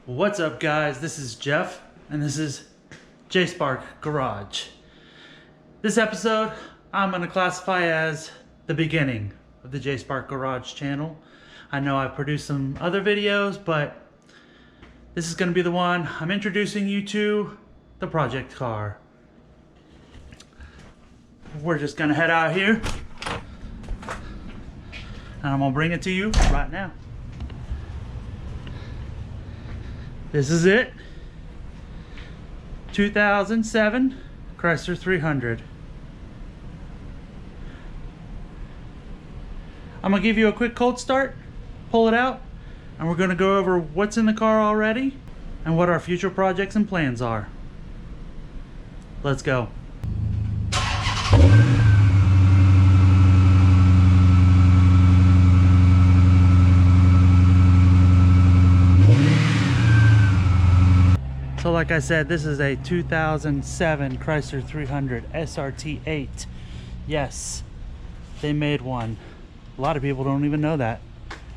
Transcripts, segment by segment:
What's up, guys? This is Jeff and this is JSpark Garage. This episode I'm going to classify as the beginning of the JSpark Garage channel. I know I've produced some other videos, but this is going to be the one I'm introducing you to the project car. We're just going to head out here and I'm going to bring it to you right now. This is it. 2007 Chrysler 300. I'm gonna give you a quick cold start, pull it out, and we're gonna go over what's in the car already and what our future projects and plans are. Let's go. So like I said, this is a 2007 Chrysler 300 SRT8. Yes, they made one. A lot of people don't even know that.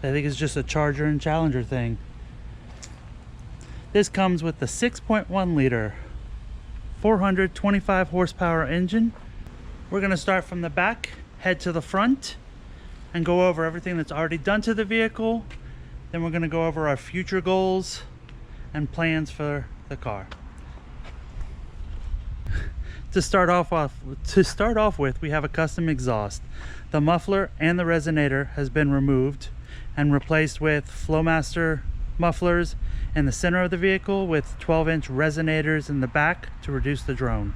They think it's just a Charger and Challenger thing. This comes with the 6.1 liter, 425 horsepower engine. We're gonna start from the back, head to the front, and go over everything that's already done to the vehicle. Then we're gonna go over our future goals and plans for the car. To start off with, we have a custom exhaust. The muffler and the resonator has been removed and replaced with Flowmaster mufflers in the center of the vehicle with 12-inch resonators in the back to reduce the drone.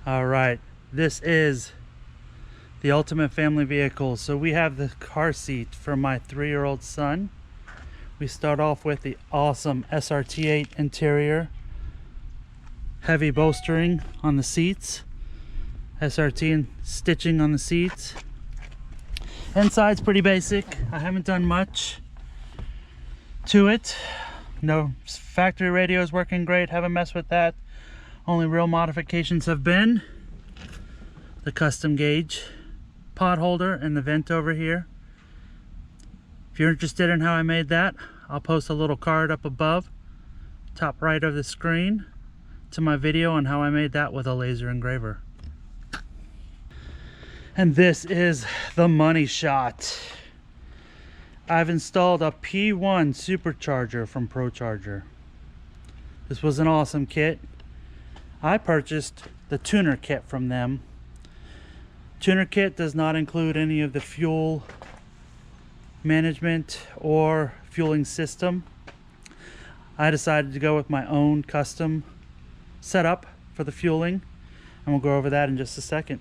All right, this is the ultimate family vehicle. So we have the car seat for my 3-year-old son. We start off with the awesome SRT8 interior, heavy bolstering on the seats, SRT and stitching on the seats. Inside's pretty basic. I haven't done much to it. No factory radio is working great, haven't messed with that. Only real modifications have been the custom gauge pod holder and the vent over here. If you're interested in how I made that, I'll post a little card up above, top right of the screen, to my video on how I made that with a laser engraver. And this is the money shot. I've installed a P1 Supercharger from Procharger. This was an awesome kit. I purchased the tuner kit from them. Tuner kit does not include any of the fuel management or fueling system. I decided to go with my own custom setup for the fueling, and we'll go over that in just a second.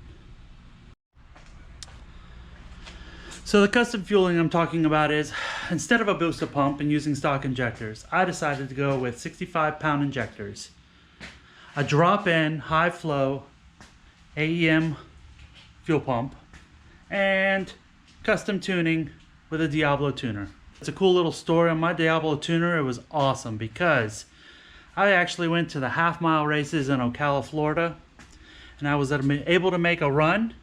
So the custom fueling I'm talking about is, instead of a booster pump and using stock injectors, I decided to go with 65-pound injectors, a drop-in high flow AEM fuel pump, and custom tuning with a Diablo tuner. It's a cool little story on my Diablo tuner. It was awesome because I actually went to the half-mile races in Ocala, Florida, and I was able to make a run,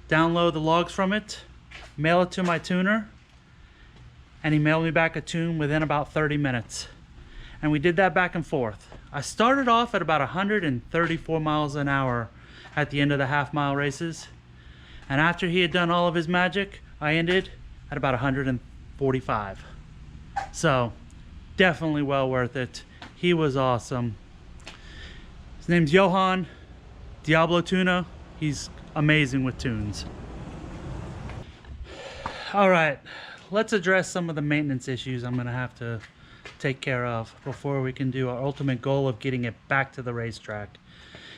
download the logs from it, mail it to my tuner, and he mailed me back a tune within about 30 minutes. And we did that back and forth. I started off at about 134 miles an hour at the end of the half-mile races, and after he had done all of his magic, I ended at about 145. So definitely well worth it. He was awesome. His name's Johan, Diablo Tuna. He's amazing with tunes. All right, let's address some of the maintenance issues I'm gonna have to take care of before we can do our ultimate goal of getting it back to the racetrack.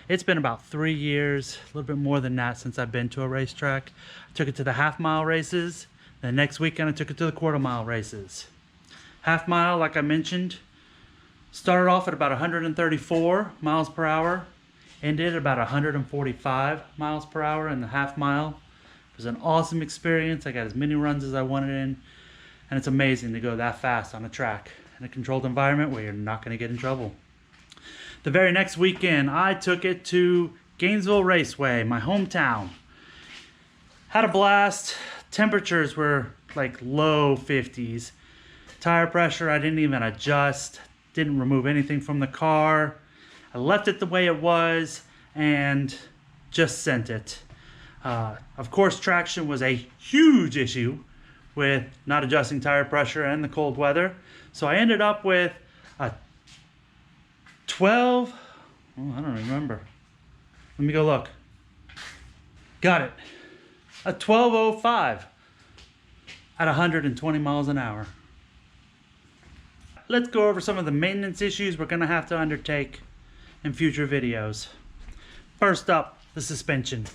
It's been about 3 years, a little bit more than that, since I've been to a racetrack. I took it to the half-mile races. The next weekend I took it to the quarter-mile races. Half-mile, like I mentioned, started off at about 134 miles per hour, ended at about 145 miles per hour in the half-mile. It was an awesome experience. I got as many runs as I wanted in, and it's amazing to go that fast on a track in a controlled environment where you're not going to get in trouble. The very next weekend, I took it to Gainesville Raceway, my hometown. Had a blast. Temperatures were like low 50s. Tire pressure, I didn't even adjust, didn't remove anything from the car. I left it the way it was and just sent it. Of course, traction was a huge issue with not adjusting tire pressure and the cold weather. So I ended up with a 12, oh, I don't remember. Let me go look. Got it. A 1205 at 120 miles an hour. Let's go over some of the maintenance issues we're gonna have to undertake in future videos. First up, the suspension.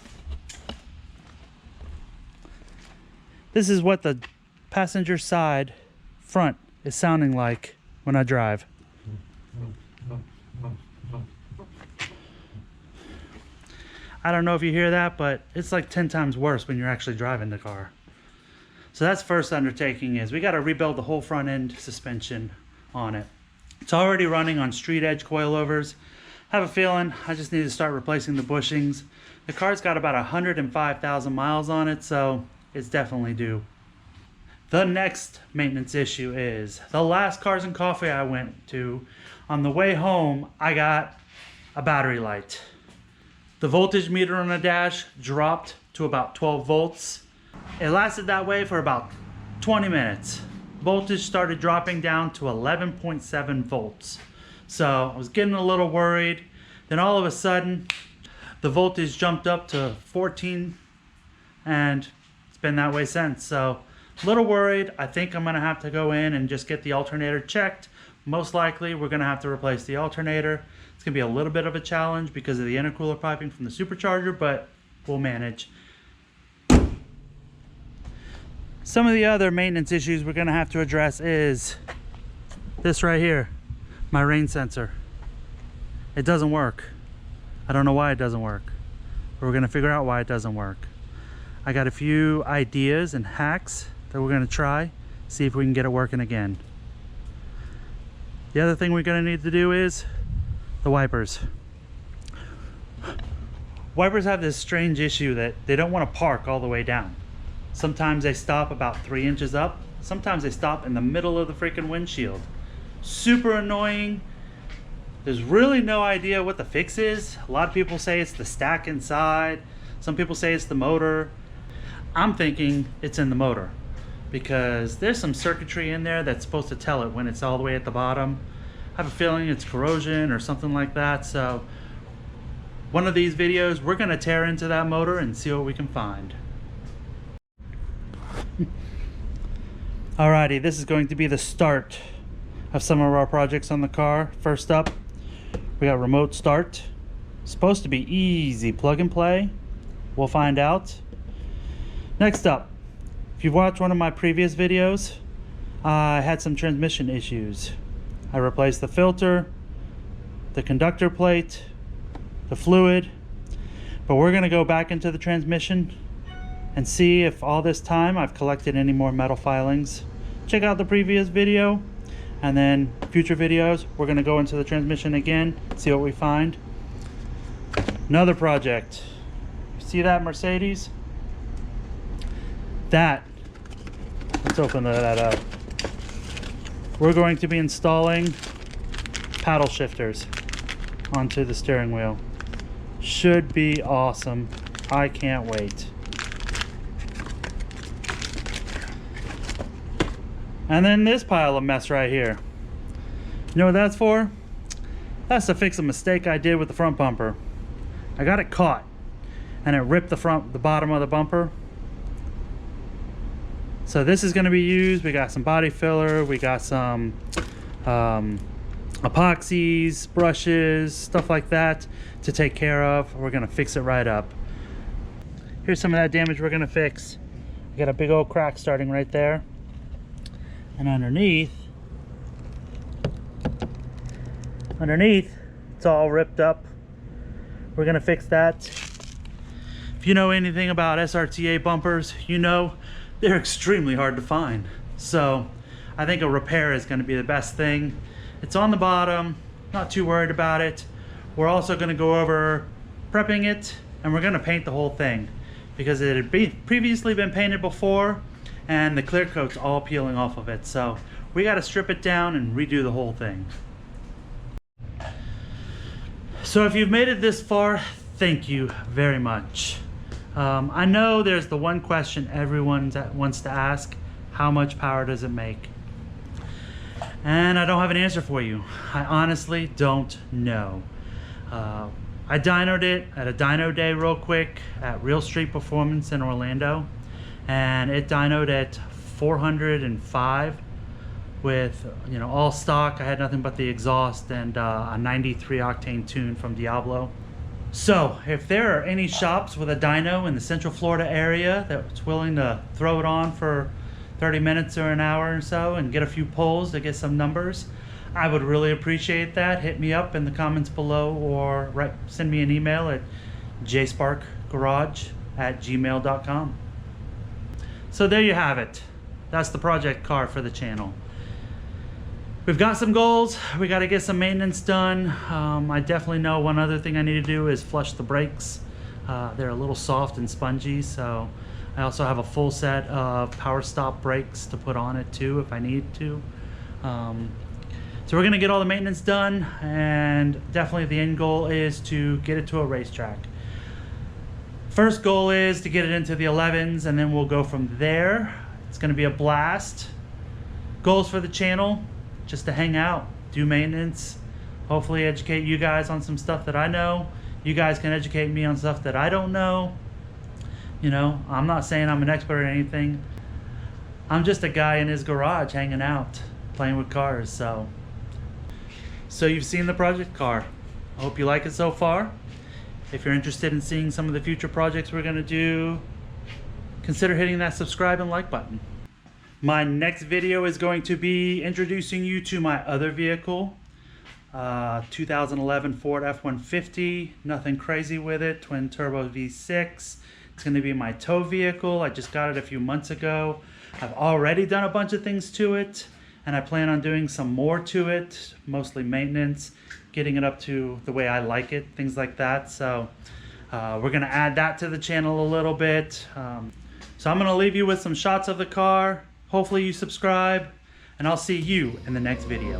This is what the passenger side front is sounding like when I drive. I don't know if you hear that, but it's like 10 times worse when you're actually driving the car. So that's first undertaking is we got to rebuild the whole front end suspension on it. It's already running on street edge coilovers. I have a feeling I just need to start replacing the bushings. The car's got about 105,000 miles on it, so it's definitely due. The next maintenance issue is the last Cars and Coffee I went to. On the way home, I got a battery light. The voltage meter on the dash dropped to about 12 volts. It lasted that way for about 20 minutes. Voltage started dropping down to 11.7 volts. So I was getting a little worried. Then all of a sudden, the voltage jumped up to 14, and it's been that way since. So a little worried. I think I'm gonna have to go in and just get the alternator checked. Most likely we're gonna have to replace the alternator. It's gonna be a little bit of a challenge because of the intercooler piping from the Supercharger, but we'll manage. Some of the other maintenance issues we're gonna have to address is this right here, my rain sensor. It doesn't work. I don't know why it doesn't work, but we're gonna figure out why it doesn't work. I got a few ideas and hacks that we're gonna try, see if we can get it working again. The other thing we're gonna need to do is the wipers. Wipers have this strange issue that they don't want to park all the way down. Sometimes they stop about 3 inches up. Sometimes they stop in the middle of the freaking windshield. Super annoying. There's really no idea what the fix is. A lot of people say it's the stack inside. Some people say it's the motor. I'm thinking it's in the motor because there's some circuitry in there that's supposed to tell it when it's all the way at the bottom. I have a feeling it's corrosion or something like that. So one of these videos, we're gonna tear into that motor and see what we can find. Alrighty, this is going to be the start of some of our projects on the car. First up, we got remote start. Supposed to be easy plug and play. We'll find out. Next up, if you've watched one of my previous videos, I had some transmission issues. I replaced the filter, the conductor plate, the fluid, but we're gonna go back into the transmission and see if all this time I've collected any more metal filings. Check out the previous video, and then future videos, we're gonna go into the transmission again, see what we find. Another project. See that Mercedes? Let's open that up. We're going to be installing paddle shifters onto the steering wheel. Should be awesome. I can't wait. And then this pile of mess right here. You know what that's for? That's to fix a mistake I did with the front bumper. I got it caught and it ripped the bottom of the bumper. So this is going to be used. We got some body filler, we got some epoxies, brushes, stuff like that to take care of. We're going to fix it right up. Here's some of that damage we're going to fix. We got a big old crack starting right there. And underneath, it's all ripped up. We're going to fix that. If you know anything about SRT8 bumpers, you know they're extremely hard to find. So I think a repair is going to be the best thing. It's on the bottom, not too worried about it. We're also going to go over prepping it, and we're going to paint the whole thing because it had previously been painted before, and the clear coat's all peeling off of it. So we got to strip it down and redo the whole thing. So if you've made it this far, thank you very much. I know there's the one question everyone wants to ask: how much power does it make? And I don't have an answer for you. I honestly don't know. I dynoed it at a dyno day real quick at Real Street Performance in Orlando, and it dynoed at 405 with, you know, all stock. I had nothing but the exhaust and a 93 octane tune from Diablo. So if there are any shops with a dyno in the Central Florida area that's willing to throw it on for 30 minutes or an hour or so and get a few polls to get some numbers, I would really appreciate that. Hit me up in the comments below, or send me an email at jsparkgarage@gmail.com. So there you have it. That's the project car for the channel. We've got some goals. We got to get some maintenance done. I definitely know one other thing I need to do is flush the brakes. They're a little soft and spongy, so I also have a full set of power stop brakes to put on it too if I need to. So we're gonna get all the maintenance done, and definitely the end goal is to get it to a racetrack. First goal is to get it into the 11s, and then we'll go from there. It's gonna be a blast. Goals for the channel: just to hang out, do maintenance, hopefully educate you guys on some stuff that I know. You guys can educate me on stuff that I don't know. You know, I'm not saying I'm an expert or anything. I'm just a guy in his garage hanging out, playing with cars. So you've seen the project car. I hope you like it so far. If you're interested in seeing some of the future projects we're gonna do, consider hitting that subscribe and like button. My next video is going to be introducing you to my other vehicle, 2011 Ford F-150. Nothing crazy with it, twin turbo V6. It's gonna be my tow vehicle. I just got it a few months ago. I've already done a bunch of things to it, and I plan on doing some more to it, mostly maintenance, getting it up to the way I like it, things like that. So we're gonna add that to the channel a little bit. So I'm gonna leave you with some shots of the car. Hopefully you subscribe, and I'll see you in the next video.